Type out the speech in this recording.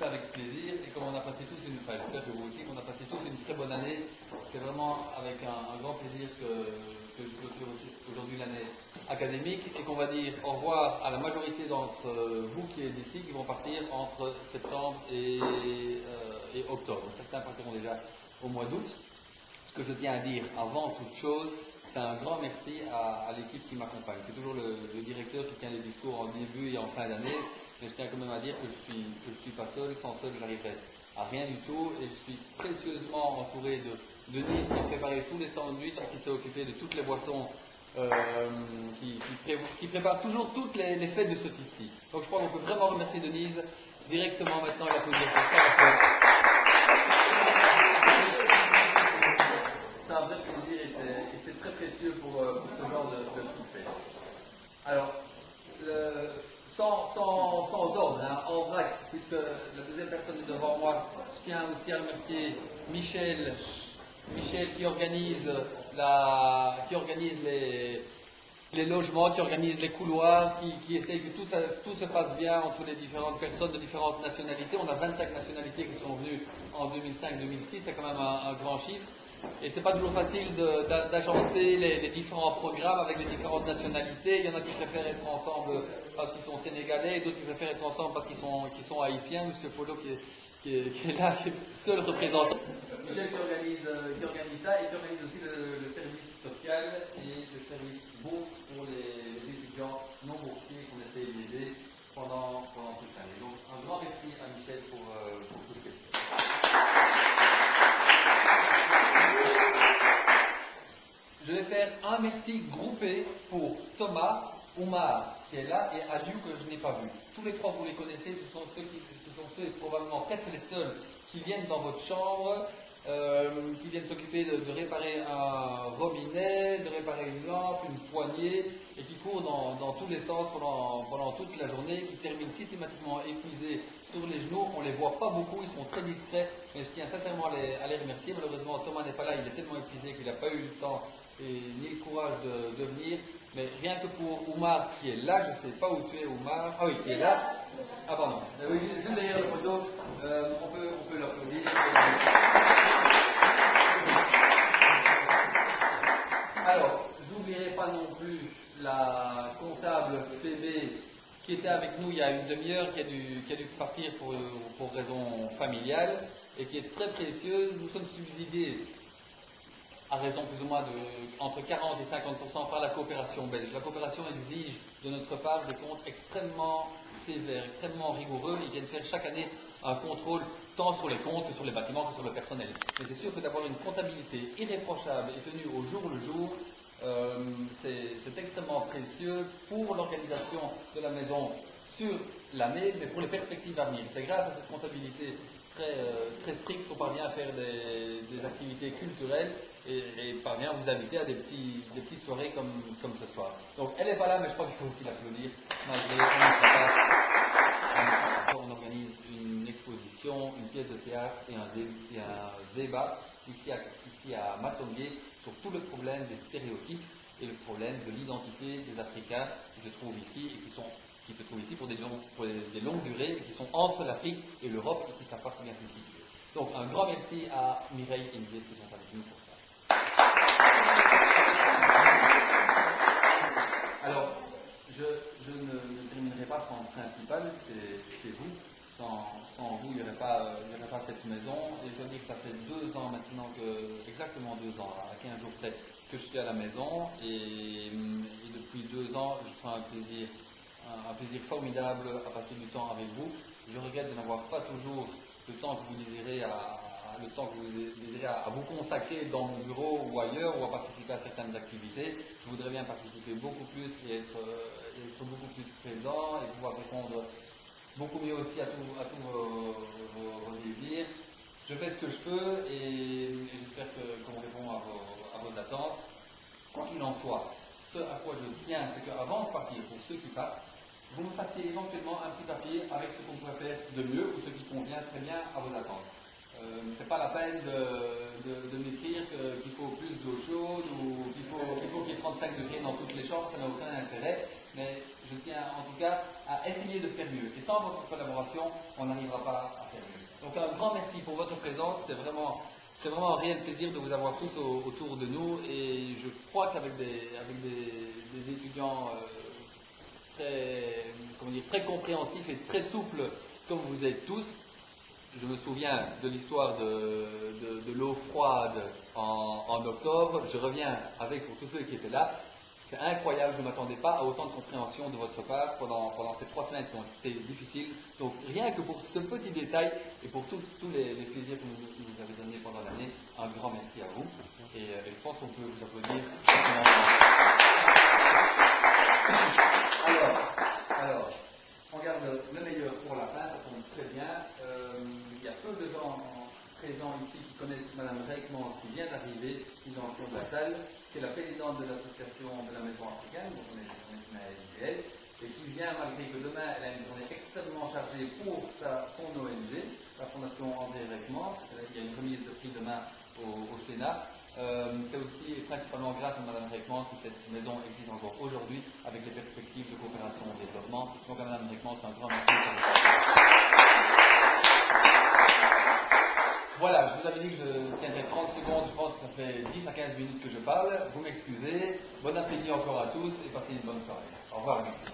ça avec plaisir et comme on a passé tous une, enfin j'espère que vous aussi, on a passé tous une très bonne année, c'est vraiment avec un grand plaisir que je clôture aujourd'hui l'année académique et qu'on va dire au revoir à la majorité d'entre vous qui êtes ici, qui vont partir entre septembre et octobre. Certains partiront déjà au mois d'août. Ce que je tiens à dire avant toute chose, c'est un grand merci à l'équipe qui m'accompagne. C'est toujours le directeur qui tient les discours en début et en fin d'année, mais je tiens quand même à dire que je suis pas seul, sans seul je n'arriverai à rien du tout, et je suis précieusement entouré de Denise qui a préparé tous les sandwichs et qui s'est occupé de toutes les boissons, qui prépare toujours toutes les fêtes de ce type-ci. Donc je crois qu'on peut vraiment remercier Denise directement maintenant et l'applaudir pour ça, parce que c'est un vrai plaisir et c'est très précieux pour ce genre de succès. Alors, sans ordre, hein, en vrac, puisque la deuxième personne est devant moi, je tiens aussi à remercier Michel qui organise les logements, qui organise les couloirs, qui essaye que tout se passe bien entre les différentes personnes de différentes nationalités. On a 25 nationalités qui sont venues en 2005-2006, c'est quand même un grand chiffre. Et c'est pas toujours facile d'agencer les différents programmes avec les différentes nationalités. Il y en a qui préfèrent être ensemble parce qu'ils sont sénégalais, et d'autres qui préfèrent être ensemble parce qu'ils sont haïtiens. M. Polo qui est là, qui est seul représentant. Michel qui organise ça et qui organise aussi le service social et le service bourse pour les étudiants non boursiers qu'on essaie d'aider pendant toute l'année. Donc un grand merci à Michel pour tout ce que c'est. Je vais faire un merci groupé pour Thomas, Oumar qui est là et Aliou que je n'ai pas vu. Tous les trois vous les connaissez, ce sont ceux et probablement presque les seuls qui viennent dans votre chambre, qui viennent s'occuper de réparer un robinet, de réparer une lampe, une poignée, et qui courent dans tous les sens pendant toute la journée, qui terminent systématiquement épuisés sur les genoux. On ne les voit pas beaucoup, ils sont très discrets, mais je tiens sincèrement à les remercier. Malheureusement, Thomas n'est pas là, il est tellement épuisé qu'il n'a pas eu le temps ni le courage de venir. Mais rien que pour Oumar qui est là, je ne sais pas où tu es Oumar. Ah oui, qui est là. Ah pardon. Oui, juste derrière le photo, on peut l'applaudir. Alors, j'oublierai pas non plus la comptable Phoebe qui était avec nous il y a une demi-heure, qui a dû partir pour raison familiale et qui est très précieuse. Nous sommes subsidiés à raison plus ou moins entre 40 et 50% par la coopération belge. La coopération exige de notre part des comptes extrêmement sévères, extrêmement rigoureux. Ils viennent faire chaque année un contrôle tant sur les comptes que sur les bâtiments que sur le personnel. Mais c'est sûr que d'avoir une comptabilité irréprochable et tenue au jour le jour, c'est extrêmement précieux pour l'organisation de la maison sur l'année, mais pour les perspectives à venir. C'est grâce à cette comptabilité très stricte qu'on parvient à faire des activités culturelles et parvient à vous inviter à des petites soirées comme ce soir. Donc elle n'est pas là, mais je crois qu'il faut aussi l'applaudir. Malgré on organise une exposition, une pièce de théâtre et un débat ici à Matongué sur tout le problème des stéréotypes et le problème de l'identité des Africains qui se trouvent ici et qui se trouvent ici pour des longues durées, et qui sont entre l'Afrique et l'Europe et qui ne savent pas très bien se situer. Donc un grand merci à Mireille et Mireille qui sont avec nous pour ça. Alors, je ne terminerai pas sans le principal, c'est vous. Sans vous, il n'y aurait pas cette maison. Et je dois dire que ça fait 2 ans maintenant, exactement 2 ans, à 15 jours près, que je suis à la maison. Et depuis 2 ans, je sens un plaisir formidable à passer du temps avec vous. Je regrette de n'avoir pas toujours le temps que vous désirez à vous consacrer dans mon bureau ou ailleurs ou à participer à certaines activités. Je voudrais bien participer beaucoup plus et être beaucoup plus présent et pouvoir répondre beaucoup mieux aussi à tous vos désirs. Je fais ce que je peux et j'espère qu'on répond à vos attentes. Quoi qu'il en soit, ce à quoi je tiens, c'est qu'avant de partir, pour ceux qui partent, vous me fassiez éventuellement un petit papier avec ce qu'on pourrait faire de mieux ou ce qui convient très bien à vos attentes. C'est pas la peine de m'écrire qu'il faut plus d'eau chaude ou qu'il faut qu'il y ait 35 degrés dans toutes les chambres, ça n'a aucun intérêt, mais je tiens en tout cas à essayer de faire mieux. Et sans votre collaboration, on n'arrivera pas à faire mieux. Donc un grand merci pour votre présence, c'est vraiment un réel plaisir de vous avoir tous autour de nous, et je crois qu'avec des étudiants très compréhensifs et très souples comme vous êtes tous. Je me souviens de l'histoire de l'eau froide en octobre. Je reviens avec pour tous ceux qui étaient là. C'est incroyable, je ne m'attendais pas à autant de compréhension de votre part pendant ces 3 semaines qui ont été difficiles. Donc rien que pour ce petit détail et pour tous les plaisirs que vous nous avez donnés pendant l'année, un grand merci à vous. Et je pense qu'on peut vous applaudir. Alors, on garde le meilleur pour la fin, ça tombe très bien. Il y a peu de gens présents ici qui connaissent Mme Reikmans, qui vient d'arriver, qui est dans le fond de la salle, qui est la présidente de l'association de la Maison africaine, dont on est individuel, et qui vient, malgré que demain elle a une journée extrêmement chargée pour son ONG, la Fondation André Reikmans. Il y a une remise de prix demain au Sénat. C'est aussi principalement grâce à Mme Reikmans que cette maison existe encore aujourd'hui avec des perspectives de coopération au développement. Donc à Mme Reikmans, c'est un grand merci pour Voilà, je vous avais dit que je tiendrai 30 secondes, je pense que ça fait 10 à 15 minutes que je parle. Vous m'excusez. Bon après-midi encore à tous et passez une bonne soirée. Au revoir. Merci.